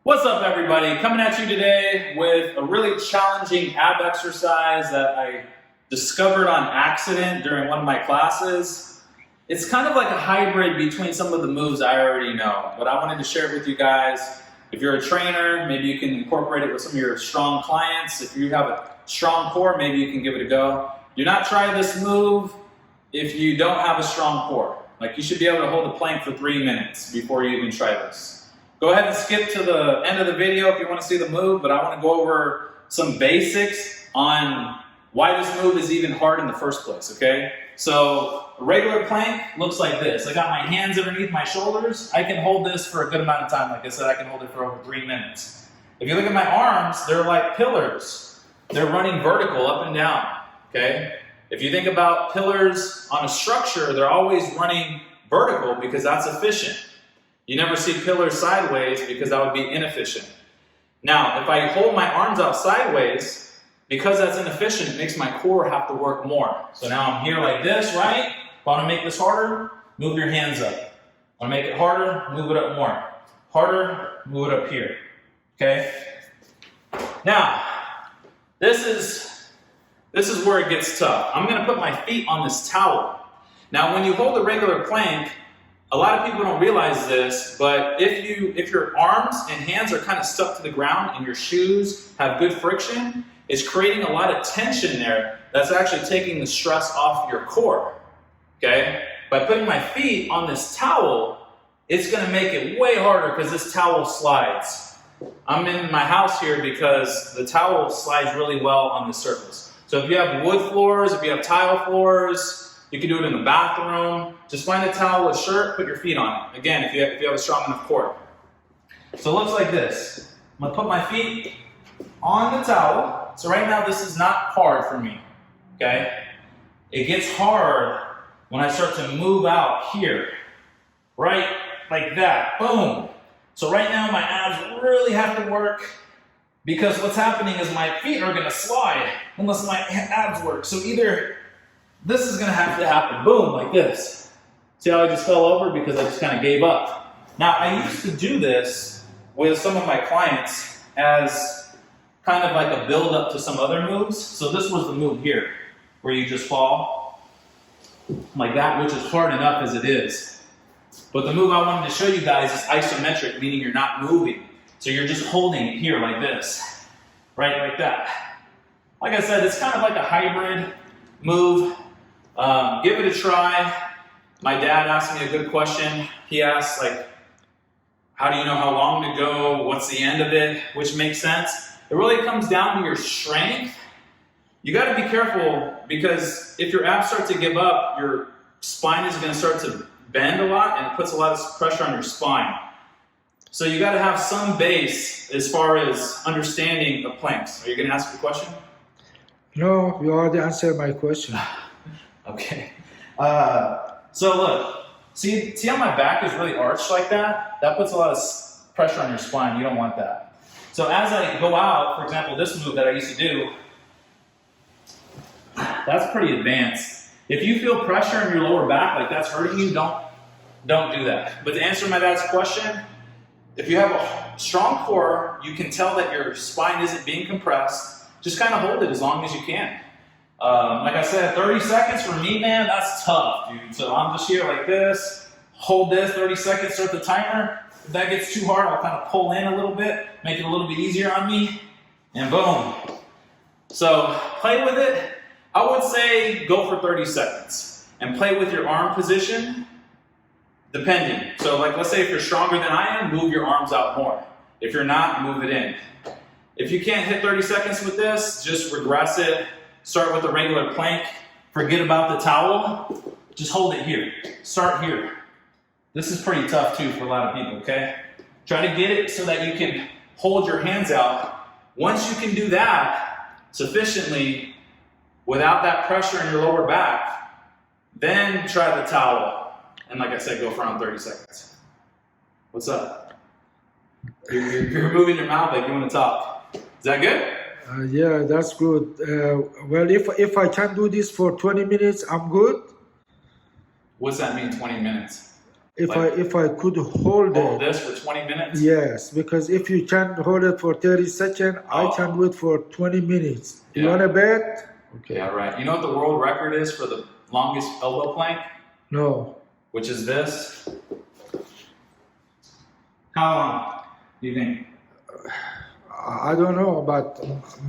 What's up, everybody? Coming at you today with a really challenging ab exercise that I discovered on accident during one of my classes. It's kind of like a hybrid between some of the moves I already know, but I wanted to share it with you guys. If you're a trainer, maybe you can incorporate it with some of your strong clients. If you have a strong core, maybe you can give it a go. Do not try this move if you don't have a strong core. Like, you should be able to hold the plank for 3 minutes before you even try this. Go ahead and skip to the end of the video if you want to see the move, but I want to go over some basics on why this move is even hard in the first place, okay? So a regular plank looks like this. I got my hands underneath my shoulders. I can hold this for a good amount of time. Like I said, I can hold it for over 3 minutes. If you look at my arms, they're like pillars. They're running vertical up and down, okay? If you think about pillars on a structure, they're always running vertical because that's efficient. You never see pillars sideways because that would be inefficient. Now, if I hold my arms out sideways, because that's inefficient, it makes my core have to work more. So now I'm here like this, right? Want to make this harder? Move your hands up. Want to make it harder? Move it up more. Harder? Move it up here. Okay? Now, this is where it gets tough. I'm going to put my feet on this towel. Now, when you hold a regular plank, a lot of people don't realize this, but if your arms and hands are kind of stuck to the ground and your shoes have good friction, it's creating a lot of tension there that's actually taking the stress off your core, okay? By putting my feet on this towel, it's gonna make it way harder because this towel slides. I'm in my house here because the towel slides really well on the surface. So if you have wood floors, if you have tile floors, you can do it in the bathroom. Just find a towel with a shirt, put your feet on it. Again, if you have a strong enough core. So it looks like this. I'm gonna put my feet on the towel. So right now this is not hard for me, okay? It gets hard when I start to move out here, right? Like that, boom. So right now my abs really have to work because what's happening is my feet are gonna slide unless my abs work. So either this is gonna have to happen, boom, like this. See how I just fell over because I just kind of gave up. Now, I used to do this with some of my clients as kind of like a build up to some other moves. So this was the move here, where you just fall like that, which is hard enough as it is. But the move I wanted to show you guys is isometric, meaning you're not moving. So you're just holding it here like this, right, like that. Like I said, it's kind of like a hybrid move. Give it a try. My dad asked me a good question. He asked, like, how do you know how long to go? What's the end of it? Which makes sense. It really comes down to your strength. You got to be careful because if your abs start to give up, your spine is going to start to bend a lot and it puts a lot of pressure on your spine. So you got to have some base as far as understanding of planks. Are you going to ask a question? No, you already answered my question. Okay. So look, see how my back is really arched like that? That puts a lot of pressure on your spine. You don't want that. So as I go out, for example, this move that I used to do, that's pretty advanced. If you feel pressure in your lower back, like that's hurting you, don't do that. But to answer my dad's question, if you have a strong core, you can tell that your spine isn't being compressed. Just kind of hold it as long as you can. Like I said, 30 seconds for me, man, that's tough, dude. So I'm just here like this, hold this, 30 seconds, start the timer. If that gets too hard, I'll kind of pull in a little bit, make it a little bit easier on me, and boom. So play with it. I would say go for 30 seconds and play with your arm position, depending. So like, let's say if you're stronger than I am, move your arms out more. If you're not, move it in. If you can't hit 30 seconds with this, just regress it. Start with a regular plank. Forget about the towel. Just hold it here. Start here. This is pretty tough too for a lot of people, okay? Try to get it so that you can hold your hands out. Once you can do that sufficiently without that pressure in your lower back, then try the towel. And like I said, go for around 30 seconds. What's up? You're moving your mouth like you want to talk. Is that good? Yeah, that's good. Well, if I can do this for 20 minutes, I'm good. What's that mean, 20 minutes? if I could hold Hold it. this for 20 minutes? Yes, because if you can hold it for 30 seconds, I Oh. can do it for 20 minutes. You Yeah. want to bet? Okay. Yeah, right. You know what the world record is for the longest elbow plank? No. Which is this. How long do you think? I don't know, but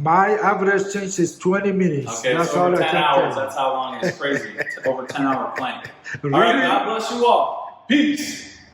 my average change is 20 minutes. Okay, That's it's over all I 10 can hours. tell. That's how long it's crazy. It's over 10-hour plank. Really? All right, God bless you all. Peace.